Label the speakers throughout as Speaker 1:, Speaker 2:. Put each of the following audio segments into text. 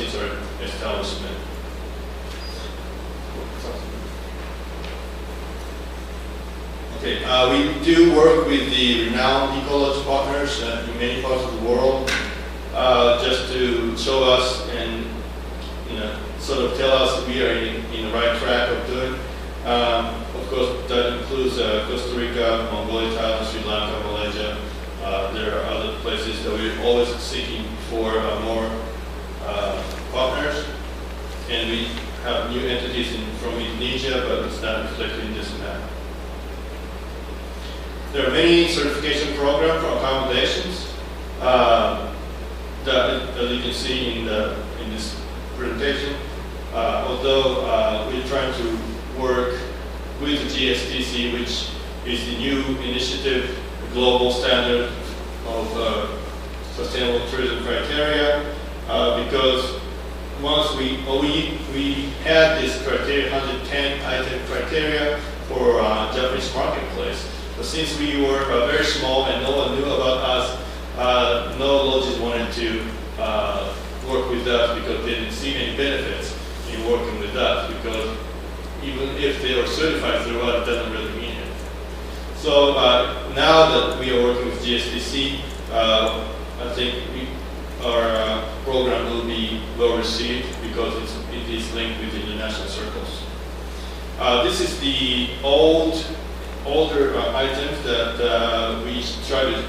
Speaker 1: facilities or establishment. Okay, we do work with the renowned ecology partners in many parts of the world, just to show us and sort of tell us we are in the right track of doing. Of course, that includes Costa Rica, Mongolia, Thailand, Sri Lanka, Malaysia. There are other places that we're always seeking for more partners, and we have new entities from Indonesia, but it's not reflected in this map. There are many certification programs for accommodations that you can see in this presentation. Although we're trying to work with the GSTC, which is the new initiative, the global standard of sustainable tourism criteria, because once we had this criteria, 110 item criteria for Japanese marketplace. But since we were very small and no one knew about us, no lodges wanted to work with us because they didn't see any benefits in working with us, because even if they are certified through us, it doesn't really mean it. So now that we are working with GSTC, I think our program will be well received because it is linked with the international circles. This is the older items that we try to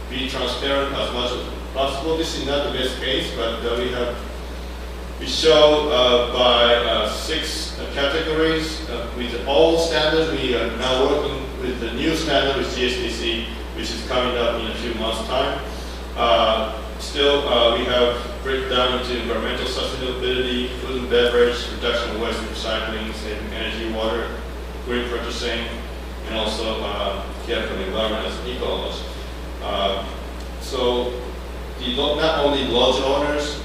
Speaker 1: be transparent as much as possible. This is not the best case, but we show by 6 categories with all standards. We are now working with the new standard with GSTC, which is coming up in a few months' time. Still, we have break down into environmental sustainability, food and beverage, reduction of waste and recycling, saving energy, water, green purchasing, and also care for the environment as an ecology. So not only lodge owners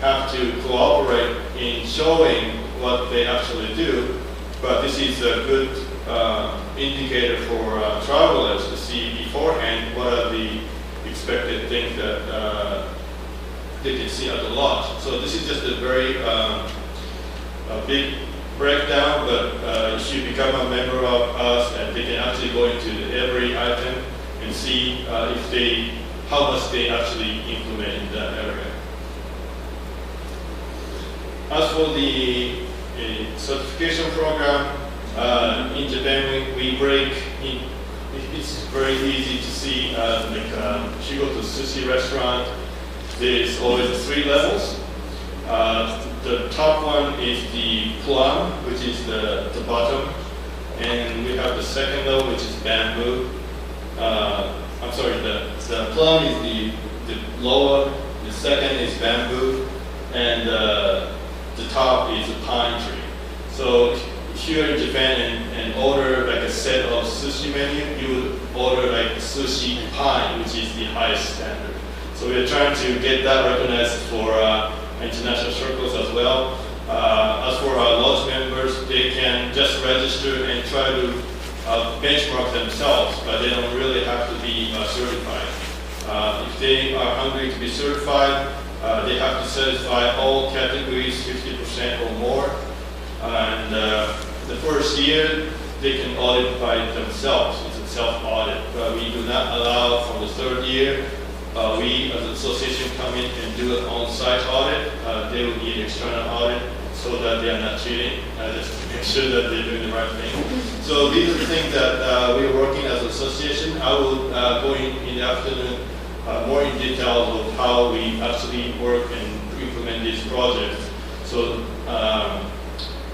Speaker 1: have to cooperate in showing what they actually do, but this is a good indicator for travelers to see beforehand what are the expected things that they can see at the lodge. So this is just a very big breakdown, but if you become a member of us, and they can actually go into every item and see how much they actually implement in that area. As for the certification program, in Japan we break in. It's very easy to see, if you go to a sushi restaurant, there's always 3 levels. The top one is the plum, which is the bottom, and we have the second level, which is bamboo. I'm sorry, the plum is the lower, the second is bamboo, and the top is a pine tree. So if you're in Japan and order like a set of sushi menu, you would order like sushi pine, which is the highest standard. So we're trying to get that recognized for international circles as well. As for our lodge members, they can just register and try to benchmark themselves, but they don't really have to be certified. If they are hungry to be certified, they have to satisfy all categories 50% or more. And the first year, they can audit by themselves. It's a self-audit. We do not allow from the 3rd year. We, as an association, come in and do an on-site audit. They will need external audit so that they are not cheating, just to make sure that they're doing the right thing. So these are the things that we're working as an association. I will go in the afternoon more in detail of how we actually work and implement these projects. So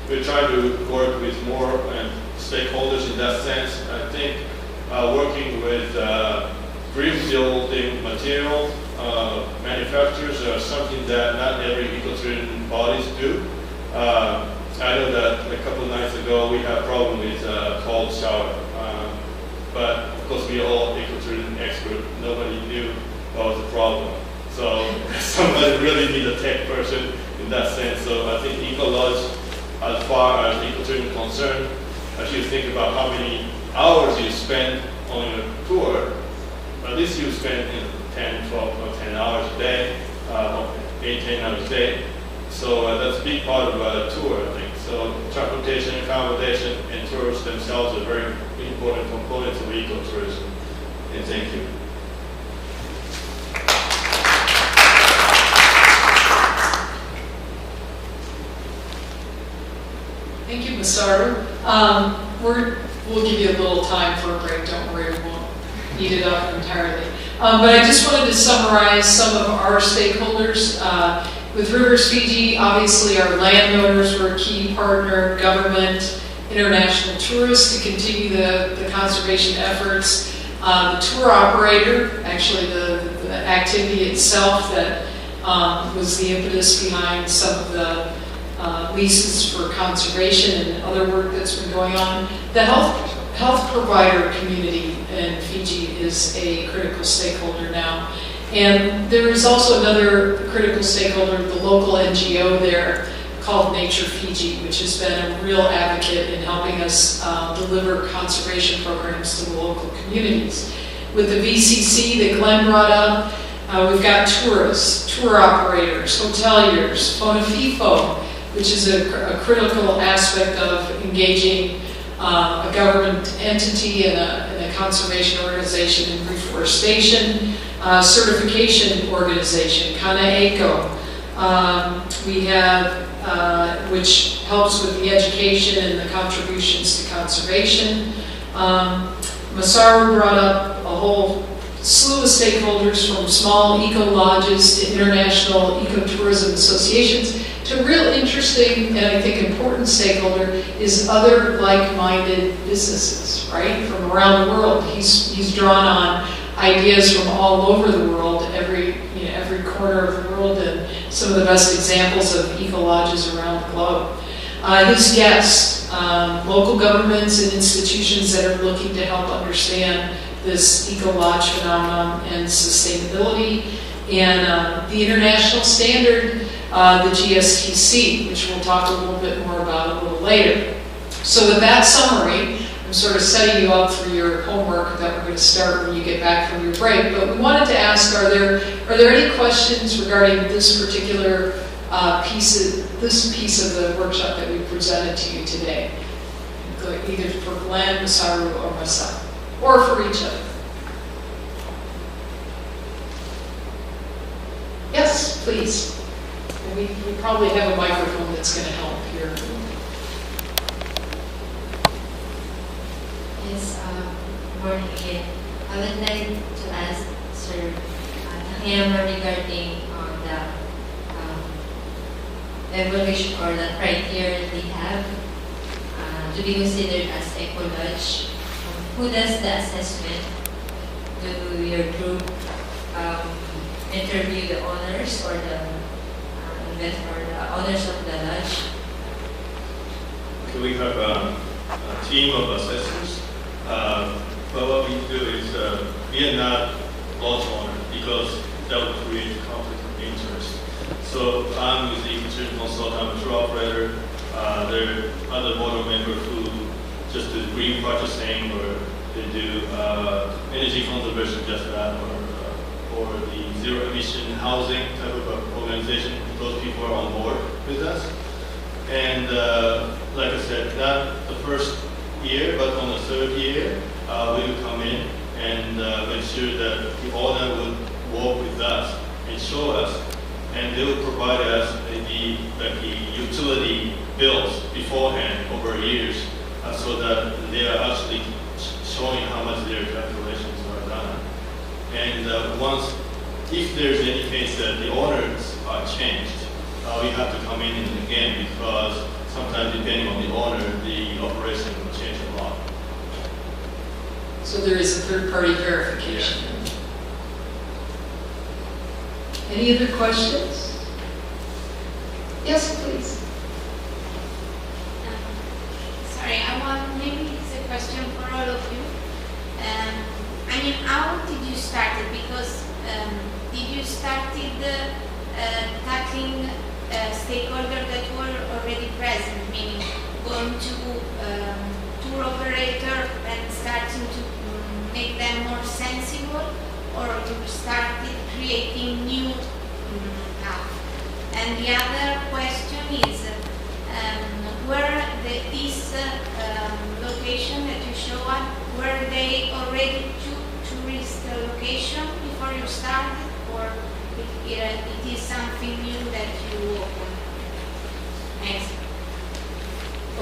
Speaker 1: we're trying to work with more stakeholders in that sense. I think working with greenfielding material manufacturers are something that not every ecotourism bodies do. I know that a couple of nights ago we had a problem with cold shower, but of course we are all ecotourism experts. Nobody knew what was the problem. So somebody really need a tech person in that sense. So I think Ecolodge, as far as ecotourism is concerned, if you think about how many hours you spend on a tour, at least you spend 10, 12, or 10 hours a day 8-10 hours a day. So that's a big part of a tour, I think. So transportation, accommodation, and tours themselves are very important components of ecotourism. And thank you.
Speaker 2: Thank you, Masaru. We'll give you a little time for a break. Don't worry, we won't eat it up entirely. But I just wanted to summarize some of our stakeholders. With Rivers Fiji, obviously our landowners were a key partner, government, international tourists to continue the conservation efforts. The tour operator, actually the activity itself that was the impetus behind some of the leases for conservation and other work that's been going on. The health provider community in Fiji is a critical stakeholder now. And there is also another critical stakeholder, the local NGO there called Nature Fiji, which has been a real advocate in helping us deliver conservation programs to the local communities. With the VCC that Glenn brought up, we've got tourists, tour operators, hoteliers, FONAFIFO, which is a critical aspect of engaging a government entity and a conservation organization in reforestation, certification organization, Kanaeko. We have, which helps with the education and the contributions to conservation. Masaru brought up a whole slew of stakeholders from small eco-lodges to international ecotourism associations to real interesting and I think important stakeholder is other like-minded businesses, right, from around the world. He's drawn on ideas from all over the world, every corner of the world, and some of the best examples of eco-lodges around the globe. His guests, local governments and institutions that are looking to help understand this eco-lodge phenomenon and sustainability, and the international standard, the GSTC, which we'll talk a little bit more about a little later. So with that summary, I'm sort of setting you up for your homework that we're going to start when you get back from your break. But we wanted to ask, are there any questions regarding this particular piece of the workshop that we presented to you today? Either for Glenn, Masaru, or myself, or for each other. Yes, please. And we probably have a microphone that's going to help here.
Speaker 3: Yes, morning again. I would like to ask Sir Takayama regarding the evaluation or the criteria they have to be considered as eco-lodge. Who does the assessment? Do your group interview the owners or the owners of the lodge?
Speaker 1: Okay, we have a team of assessors. But what we do is we are not lodge owners because that would create conflict of interest. So I'm with the ecotourism consultant, I'm a tour operator. There are other board members who just do green purchasing or they do energy conservation, just that, or the zero emission housing type of organization. Those people are on board with us. And like I said, not the first year, but on the third year, we will come in and make sure that the owner will work with us and show us, and they will provide us the utility bills beforehand over years, so that they are actually showing how much their calculations are done. And if there's any case that the owners are changed, we have to come in again because sometimes depending on the owner, the operation will change a lot.
Speaker 2: So there is a third-party verification. Yeah. Any other questions? Yes, please.
Speaker 4: Sorry, maybe it's a question for all of you. I mean, how did you start it? Because did you start tackling stakeholders that were already present, meaning going to tour operator and starting to make them more sensible, or you started creating new And the other question is, were this location that you show us, were they already tourist location before you started, or it is something new that you opened? Thanks.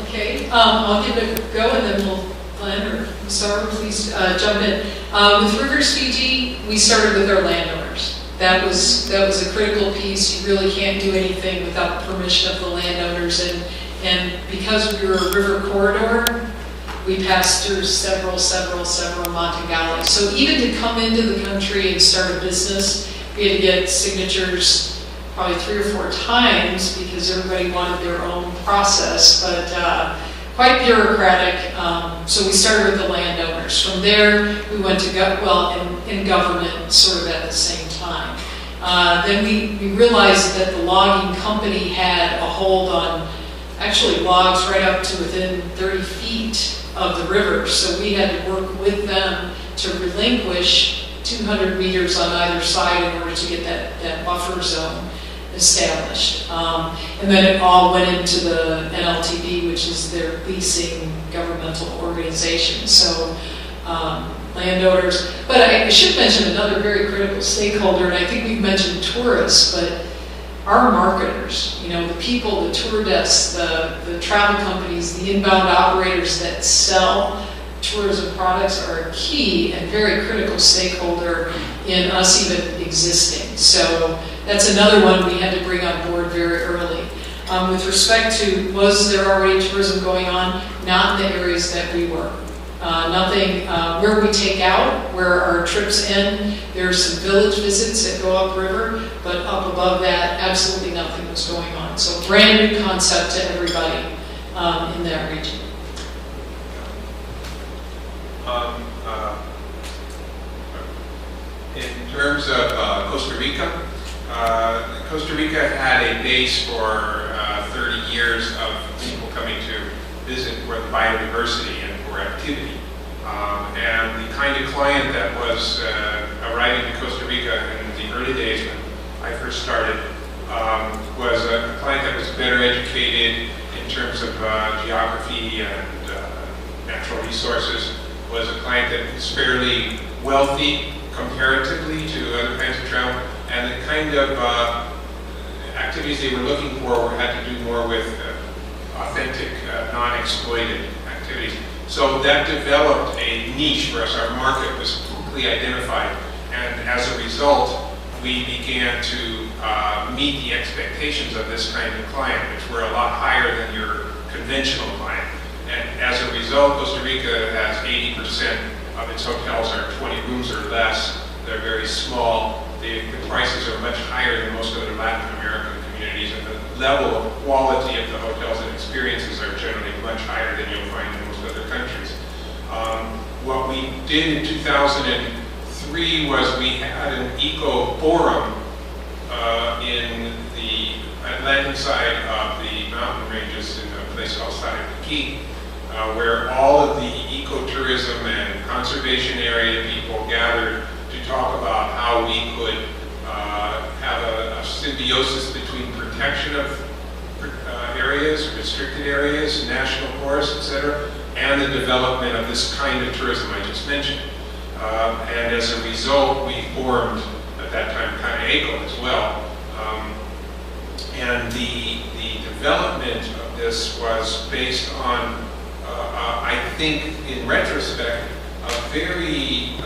Speaker 2: Okay, I'll give it a go and then we'll, Glenn or Sarah, please jump in. With Rivers Fiji, we started with our landowners. That was a critical piece. You really can't do anything without the permission of the landowners, and because we were a river corridor, we passed through several Montegalli. So even to come into the country and start a business, we had to get signatures probably 3 or 4 times because everybody wanted their own process, but quite bureaucratic. So we started with the landowners. From there, we went to in government sort of at the same time. Then we realized that the logging company had a hold on actually logs right up to within 30 feet of the river. So we had to work with them to relinquish 200 meters on either side in order to get that buffer zone established. And then it all went into the NLTD, which is their leasing governmental organization. So landowners, but I should mention another very critical stakeholder, and I think we've mentioned tourists, but our marketers, the people, the tour desks, the travel companies, the inbound operators that sell tourism products are a key and very critical stakeholder in us even existing. So that's another one we had to bring on board very early. With respect to, was there already tourism going on? Not in the areas that we were. Nothing, where we take out, where our trips end, there are some village visits that go upriver, but up above that, absolutely nothing was going on. So brand new concept to everybody in that region.
Speaker 5: In terms of Costa Rica had a base for 30 years of people coming to visit for the biodiversity and for activity. And the kind of client that was arriving to Costa Rica in the early days when I first started was a client that was better educated in terms of geography and natural resources, was a client that was fairly wealthy comparatively to other kinds of travel, and the kind of activities they were looking for had to do more with authentic, non-exploited activities. So that developed a niche for us. Our market was quickly identified, and as a result, we began to meet the expectations of this kind of client, which were a lot higher than your conventional client. And as a result, Costa Rica has 80% of its hotels are 20 rooms or less. They're very small. The prices are much higher than most other Latin American communities, and the level of quality of the hotels and experiences are generally much higher than you'll find in most other countries. What we did in 2003 was we had an eco forum in the Atlantic side of the mountain ranges in a place called Sarapiquí, where all of the ecotourism and conservation area people gathered to talk about how we could have a symbiosis between protection of areas, restricted areas, national forests, etc., and the development of this kind of tourism I just mentioned. And as a result, we formed, at that time, CANAECO as well. And the development of this was based on, I think, in retrospect, a very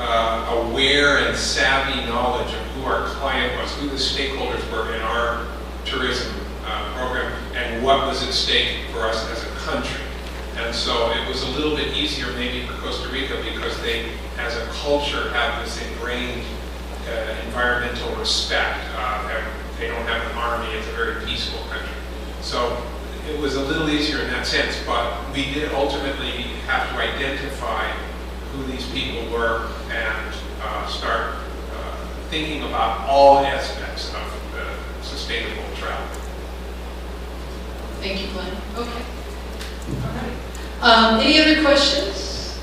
Speaker 5: aware and savvy knowledge of who our client was, who the stakeholders were in our tourism program, and what was at stake for us as a country. And so it was a little bit easier maybe for Costa Rica because they, as a culture, have this ingrained environmental respect. They don't have an army, it's a very peaceful country. So it was a little easier in that sense, but we did ultimately have to identify who these people were and start thinking about all aspects of sustainable travel.
Speaker 2: Thank you, Glenn. Okay. All right. Any other questions?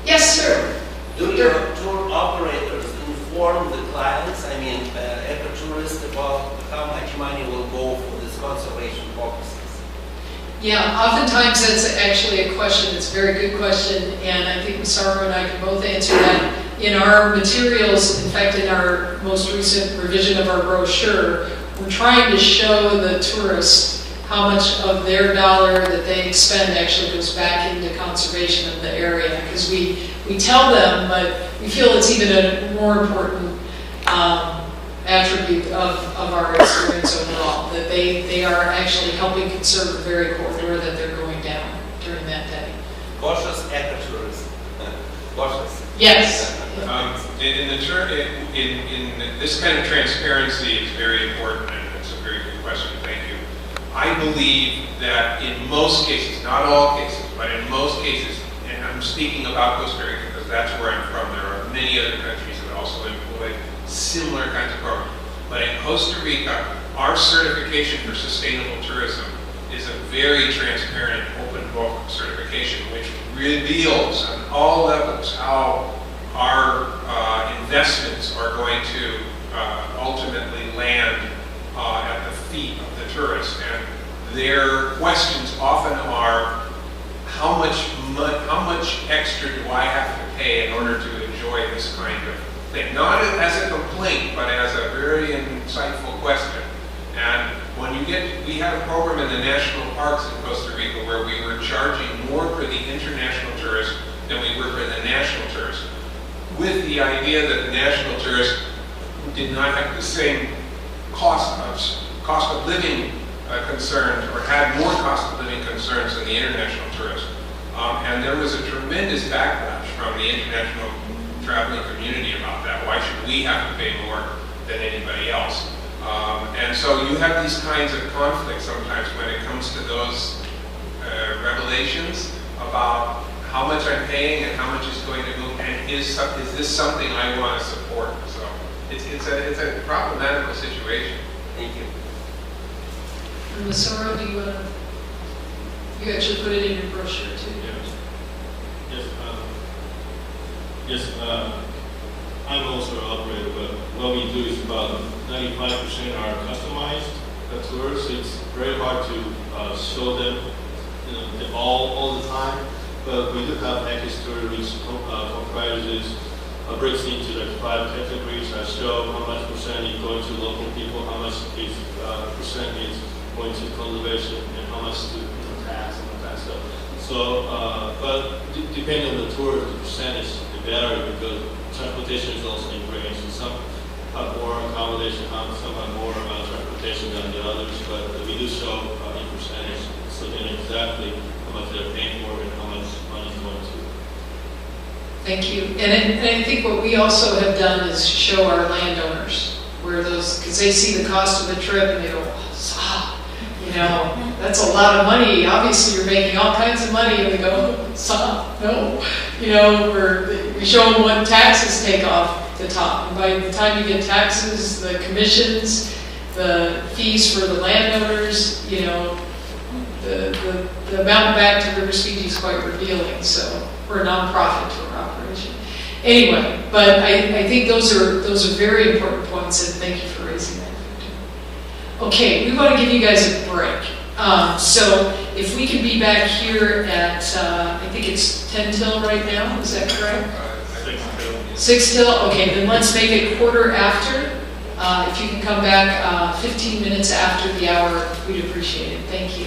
Speaker 2: Yes, sir.
Speaker 6: Do your tour operators inform the clients, I mean, ecotourists, about how much money will go for this conservation purposes?
Speaker 2: Yeah, oftentimes that's actually a question, it's a very good question, and I think Masaru and I can both answer that. In our materials, in fact, in our most recent revision of our brochure, we're trying to show the tourists how much of their dollar that they expend actually goes back into conservation of the area. Because we tell them, but we feel it's even a more important attribute of our experience overall, that they are actually helping conserve the very corridor that they're going down during that day.
Speaker 6: Cautious ecotourism. Cautious.
Speaker 2: Yes.
Speaker 5: In this kind of transparency is very important, and it's a very good question. Thank you. I believe that in most cases, not all cases, but in most cases, and I'm speaking about Costa Rica because that's where I'm from. There are many other countries that also employ similar kinds of programs. But in Costa Rica, our certification for sustainable tourism is a very transparent, open book certification, which reveals on all levels how our investments are going to ultimately land at the feet of the tourists. And their questions often are, how much extra do I have to pay in order to enjoy this kind of thing? Not as a complaint, but as a very insightful question. And when we had a program in the national parks in Costa Rica where we were charging more for the international tourist than we were for the national tourist, with the idea that the national tourist did not have the same cost of living concerns, or had more cost of living concerns than the international tourist. And there was a tremendous backlash from the international traveling community about that. Why should we have to pay more than anybody else? And so you have these kinds of conflicts sometimes when it comes to those revelations about how much I'm paying and how much is going to go, and is this something I want to support? So it's a problematical situation.
Speaker 6: Thank you.
Speaker 2: And Masaru, do you want to, you actually put it in your brochure too?
Speaker 1: Yes, I'm also an operator, but what we do is about 95% are customized tours. It's very hard to show them, all the time. But we do have package tour which comprises breaks into like 5 categories. I show how much percent is going to local people, how much is percent is going to conservation, and how much to tax and all that stuff. So, but depending on the tour, the percentage vary because transportation is also ingrained. So some have more accommodation, some have more transportation than the others. But we do show in percentage, so they know exactly how much they're paying for and how much money is going to.
Speaker 2: Thank you. And I think what we also have done is show our landowners where those, because they see the cost of the trip and they go, that's a lot of money. Obviously, you're making all kinds of money. And we go, no. We show them what taxes take off the top. And by the time you get taxes, the commissions, the fees for the landowners, the amount back to River Fiji is quite revealing. So we're a nonprofit tour operation. Anyway, but I think those are very important points, and thank you for raising that. Okay, we want to give you guys a break. So if we could be back here at, I think it's 10 till right now, is that correct? 6 till, okay, then let's make it quarter after. If you can come back 15 minutes after the hour, we'd appreciate it. Thank you.